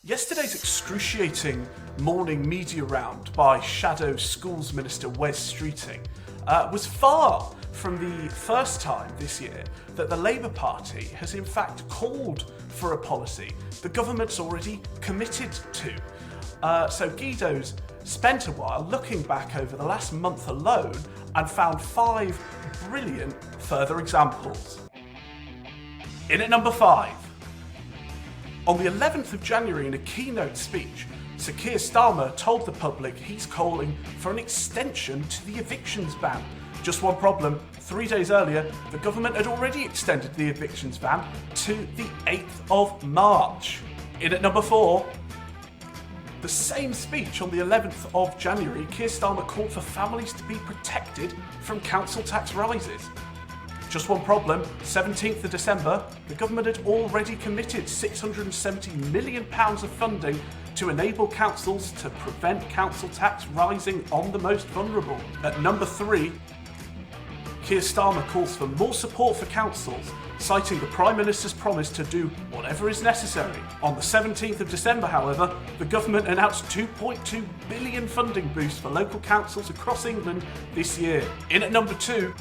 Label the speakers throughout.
Speaker 1: Yesterday's excruciating morning media round by Shadow Schools Minister Wes Streeting was far from the first time this year that the Labour Party has in fact called for a policy the government's already committed to. So Guido's spent a while looking back over the last month alone and found 5 brilliant further examples. In at number 5. On the 11th of January, in a keynote speech, Sir Keir Starmer told the public he's calling for an extension to the evictions ban. Just one problem: 3 days earlier, the government had already extended the evictions ban to the 8th of March. In at number 4. The same speech on the 11th of January, Keir Starmer called for families to be protected from council tax rises. Just one problem: 17th of December, the government had already committed £670 million of funding to enable councils to prevent council tax rising on the most vulnerable. At number 3, Keir Starmer calls for more support for councils, citing the Prime Minister's promise to do whatever is necessary. On the 17th of December, however, the government announced £2.2 billion funding boost for local councils across England this year. In at number 2,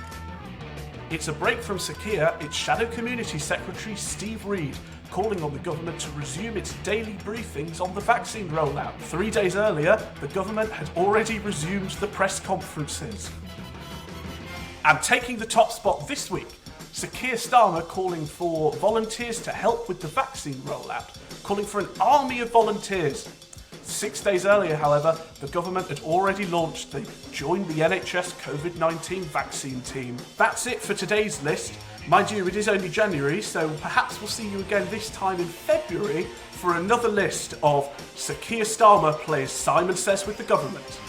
Speaker 1: it's a break from Sir Keir, it's Shadow Community Secretary Steve Reed calling on the government to resume its daily briefings on the vaccine rollout. 3 days earlier, the government had already resumed the press conferences. And taking the top spot this week, Sir Keir Starmer calling for volunteers to help with the vaccine rollout, calling for an army of volunteers. 6 days earlier, however, the government had already launched the Join the NHS COVID-19 vaccine team. That's it for today's list. Mind you, it is only January, so perhaps we'll see you again this time in February for another list of Sir Keir Starmer plays Simon Says with the government.